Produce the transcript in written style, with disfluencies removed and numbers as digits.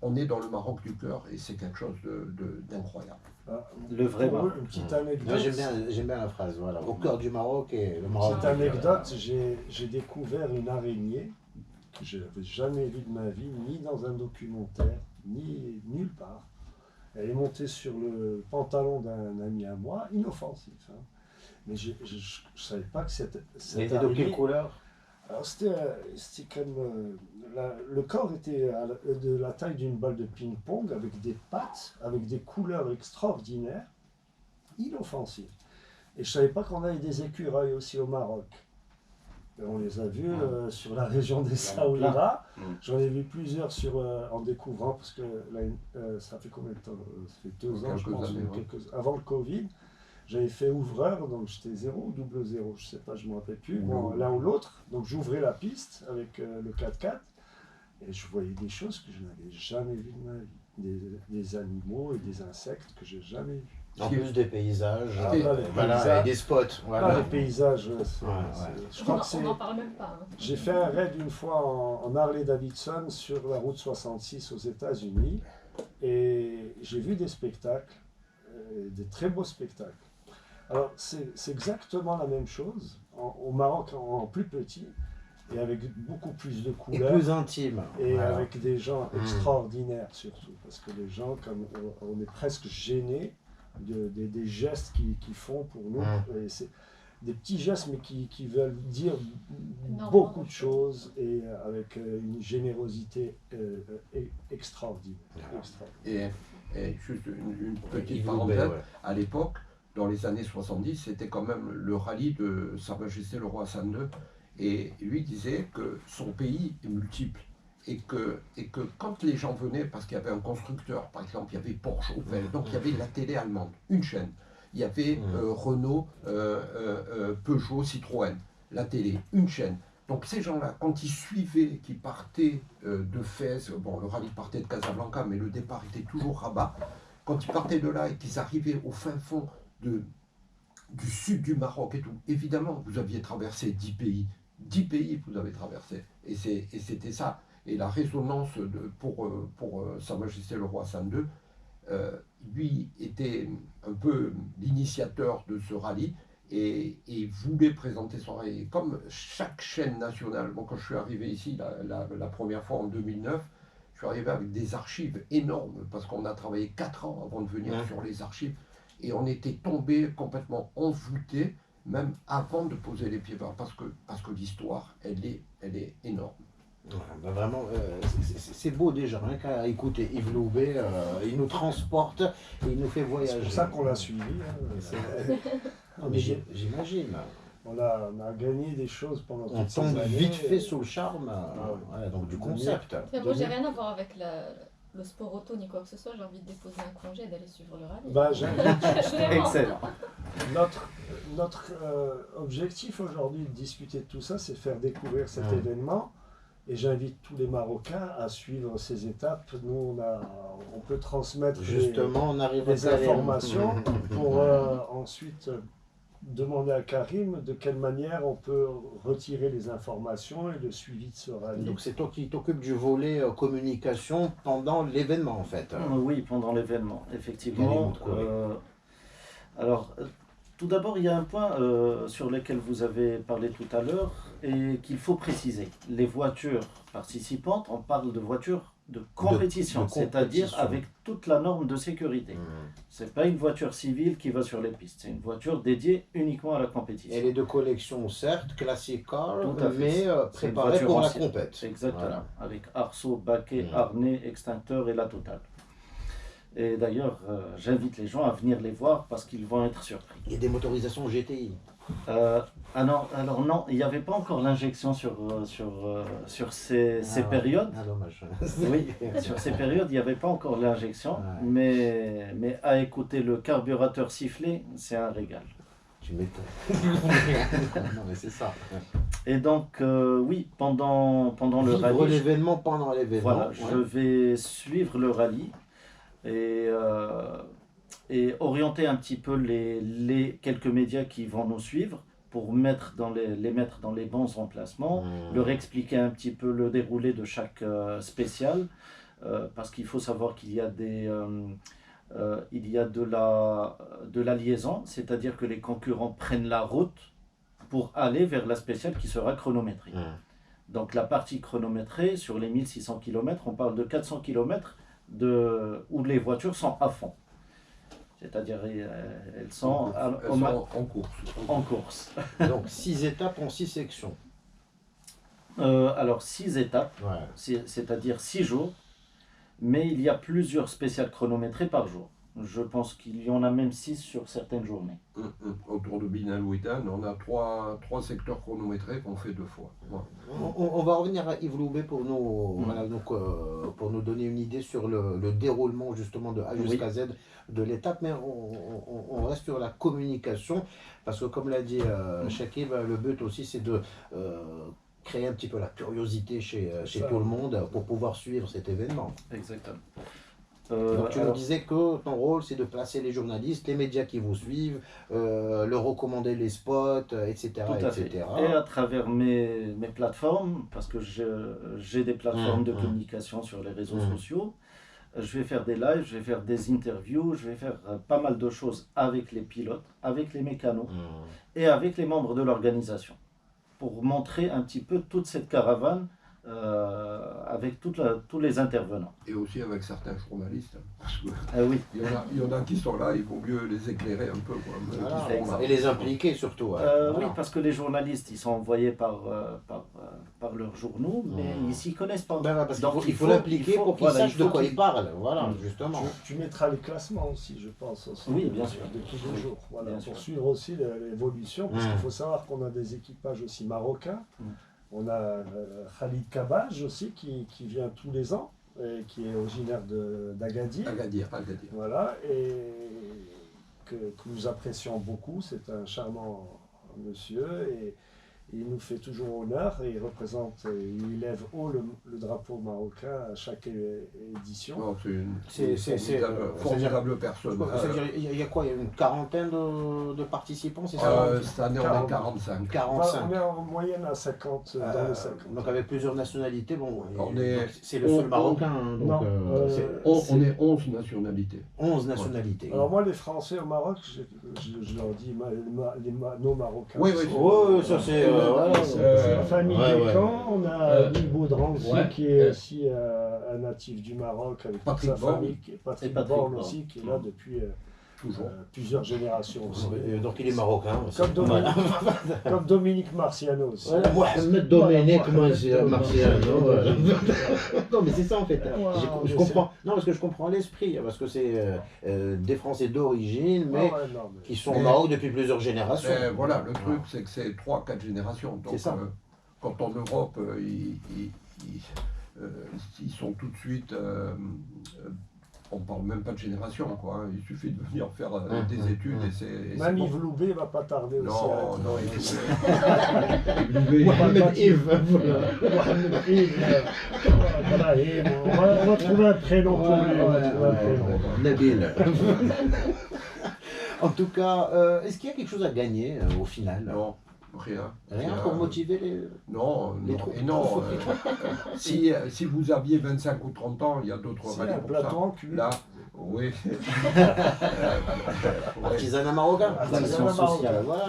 on est dans le Maroc du cœur et c'est quelque chose d'incroyable. Le vrai Pour Maroc. une petite Moi, anecdote. j'aime bien la phrase, voilà. Au cœur du Maroc et le Maroc. Petite anecdote, j'ai découvert une araignée que je n'avais jamais vue de ma vie, ni dans un documentaire, ni nulle part. Elle est montée sur le pantalon d'un ami à moi, inoffensif. Hein. Mais je ne savais pas que cette Elle était de quelle couleur? Alors c'était comme le corps était de la taille d'une balle de ping-pong avec des pattes, avec des couleurs extraordinaires, inoffensives. Et je savais pas qu'on avait des écureuils aussi au Maroc. Et on les a vus sur la région des Saouira. J'en ai vu plusieurs en découvrant, parce que là, ça fait combien de temps? Ça fait 2 ans, je pense, avant le Covid. J'avais fait ouvreur, donc j'étais 0 ou double 0, je sais pas, je me rappelle plus, bon, l'un ou l'autre. Donc j'ouvrais la piste avec le 4x4 et je voyais des choses que je n'avais jamais vues de ma vie. Des animaux et des insectes que j'ai jamais vus. En plus des paysages, voilà, et des spots. Voilà. Les paysages, je crois que on n'en parle même pas. Hein. J'ai fait un raid une fois en Harley-Davidson sur la route 66 aux États-Unis et j'ai vu des spectacles, des très beaux spectacles. Alors c'est exactement la même chose au Maroc en plus petit et avec beaucoup plus de couleurs. Et plus intime. Et avec des gens extraordinaires surtout, parce que les gens, comme on est presque gênés des gestes qu'ils font pour nous. Et c'est des petits gestes mais qui veulent dire beaucoup de choses et avec une générosité extraordinaire. Et juste une petite parenthèse, à l'époque, dans les années 70, c'était quand même le rallye de Sa Majesté le Roi Hassan II. Et lui disait que son pays est multiple. Et que quand les gens venaient, parce qu'il y avait un constructeur, par exemple, il y avait Porsche, Opel, donc il y avait la télé allemande, une chaîne. Il y avait Renault, Peugeot, Citroën, la télé, une chaîne. Donc ces gens-là, quand ils suivaient, qui partaient de Fès, bon, le rallye partait de Casablanca, mais le départ était toujours Rabat. Quand ils partaient de là et qu'ils arrivaient au fin fond du sud du Maroc et tout, évidemment, vous aviez traversé 10 pays. 10 pays vous avez traversé. Et c'était ça. Et la résonance pour Sa Majesté le Roi Hassan II, lui était un peu l'initiateur de ce rallye et voulait présenter son rallye. Comme chaque chaîne nationale, bon, quand je suis arrivé ici la première fois en 2009, je suis arrivé avec des archives énormes parce qu'on a travaillé 4 ans avant de venir sur les archives et on était tombé complètement envoûté même avant de poser les pieds parce que l'histoire, elle est énorme. Ouais, vraiment, c'est beau déjà, rien qu'à écouter Yves Loubet, il nous transporte et il nous fait voyager. C'est pour ça qu'on l'a suivi. Hein. Mais j'imagine. On a gagné des choses pendant toutes ces années. On tombe vite fait et... sous le charme donc du concept. Moi, j'ai rien à voir avec le sport auto ni quoi que ce soit, j'ai envie de déposer un congé et d'aller suivre le rallye. Bah, excellent. Notre objectif aujourd'hui de discuter de tout ça, c'est faire découvrir cet événement. Et j'invite tous les Marocains à suivre ces étapes. Nous, on peut transmettre des informations pour ensuite demander à Karim de quelle manière on peut retirer les informations et le suivi de ce rallye. Donc c'est toi qui t'occupes du volet communication pendant l'événement en fait. Oui, pendant l'événement, effectivement. Alors, tout d'abord, il y a un point sur lequel vous avez parlé tout à l'heure et qu'il faut préciser. Les voitures participantes, on parle de voitures de compétition, c'est-à-dire avec toute la norme de sécurité. Ce n'est pas une voiture civile qui va sur les pistes, c'est une voiture dédiée uniquement à la compétition. Elle est de collection, certes, classique car, mais préparée pour la compète. Exactement, voilà. Avec arceau, baquet, harnais, extincteur et la totale. Et d'ailleurs, j'invite les gens à venir les voir parce qu'ils vont être surpris. Il y a des motorisations GTI. Alors non, il n'y avait pas encore l'injection sur ces périodes. Ah, dommage. Oui, sur ces périodes, il n'y avait pas encore l'injection, mais à écouter le carburateur siffler, c'est un régal. Tu m'étonnes. Non mais c'est ça. Et donc, oui, pendant le rallye... l'événement pendant l'événement. Voilà, je vais suivre le rallye. Et orienter un petit peu les quelques médias qui vont nous suivre pour les mettre dans les bons emplacements, leur expliquer un petit peu le déroulé de chaque spécial, parce qu'il faut savoir qu'il y a il y a de la liaison, c'est-à-dire que les concurrents prennent la route pour aller vers la spéciale qui sera chronométrée. Donc la partie chronométrée, sur les 1600 km, on parle de 400 km où les voitures sont à fond. C'est-à-dire elles sont en course. Donc 6 étapes en 6 sections. Alors 6 étapes, Ouais. c'est-à-dire 6 jours, mais il y a plusieurs spéciales chronométrées par jour. Je pense qu'il y en a même 6 sur certaines journées. Autour de Bin al-Witan, on a trois secteurs chronométrés qu'on fait 2 fois. Voilà. On va revenir à Yves Loubet pour pour nous donner une idée sur le déroulement justement de A jusqu'à Z de l'étape, mais on reste sur la communication, parce que comme l'a dit Chakib, le but aussi c'est de créer un petit peu la curiosité chez tout le monde pour pouvoir suivre cet événement. Exactement. Donc tu nous disais que ton rôle c'est de placer les journalistes, les médias qui vous suivent, leur recommander les spots, etc. Tout à fait. Et à travers mes plateformes, parce que j'ai des plateformes de communication sur les réseaux sociaux, je vais faire des lives, je vais faire des interviews, je vais faire pas mal de choses avec les pilotes, avec les mécanos et avec les membres de l'organisation, pour montrer un petit peu toute cette caravane avec tous les intervenants. Et aussi avec certains journalistes, parce que Oui. il y en a qui sont là, il vaut mieux les éclairer un peu. Quoi, et les impliquer surtout. Oui, parce que les journalistes, ils sont envoyés par leurs journaux, mais ils s'y connaissent pas. Parce donc il faut l'impliquer pour qu'ils sachent de quoi ils parlent. Voilà, justement. Tu mettras les classements aussi, je pense. Aussi, oui, bien sûr. De tous les jours. Voilà, bien pour sûr. suivre aussi l'évolution, parce qu'il faut savoir qu'on a des équipages aussi marocains. On a Khalid Kabaj aussi qui vient tous les ans, et qui est originaire d'Agadir. Agadir. Voilà, et que nous apprécions beaucoup. C'est un charmant monsieur et il nous fait toujours honneur et il élève haut le drapeau marocain à chaque édition. C'est une formidable personne. Il y a quoi? Il y a une quarantaine de participants, c'est ça? Cette année, on est 45. 45. On est en moyenne à 50, dans les 50. Donc avec plusieurs nationalités, c'est le on- seul Marocain. On est 11 nationalités. 11 nationalités. Alors moi, les Français au Maroc, je leur dis nos Marocains. Oui, ça c'est... C'est la famille Descamps. On a Nibo Drancy qui est aussi un natif du Maroc avec toute sa famille, Patrick Borne aussi qui est là depuis plusieurs générations aussi. Donc il est marocain. Comme Dominique Marciano aussi. Mohamed Dominique Marciano. Non mais c'est ça en fait. Je comprends. Non parce que je comprends l'esprit, parce que c'est des Français d'origine, mais qui sont au Maroc depuis plusieurs générations. Voilà, le truc c'est que c'est 3-4 générations. Donc quand en Europe ils sont tout de suite... on ne parle même pas de génération, quoi. Il suffit de venir faire des études et c'est même bon. Yves Loubet va pas tarder aussi. Non, Yves Loubet. Mohamed Yves. On va trouver un prénom pour lui. Nabil. En tout cas, est-ce qu'il y a quelque chose à gagner au final? Non. Rien pour motiver les... Non. Si vous aviez 25 ou 30 ans, il y a d'autres rallyes pour ça. Là, oui. Artisanat marocain. Action sociale. Voilà.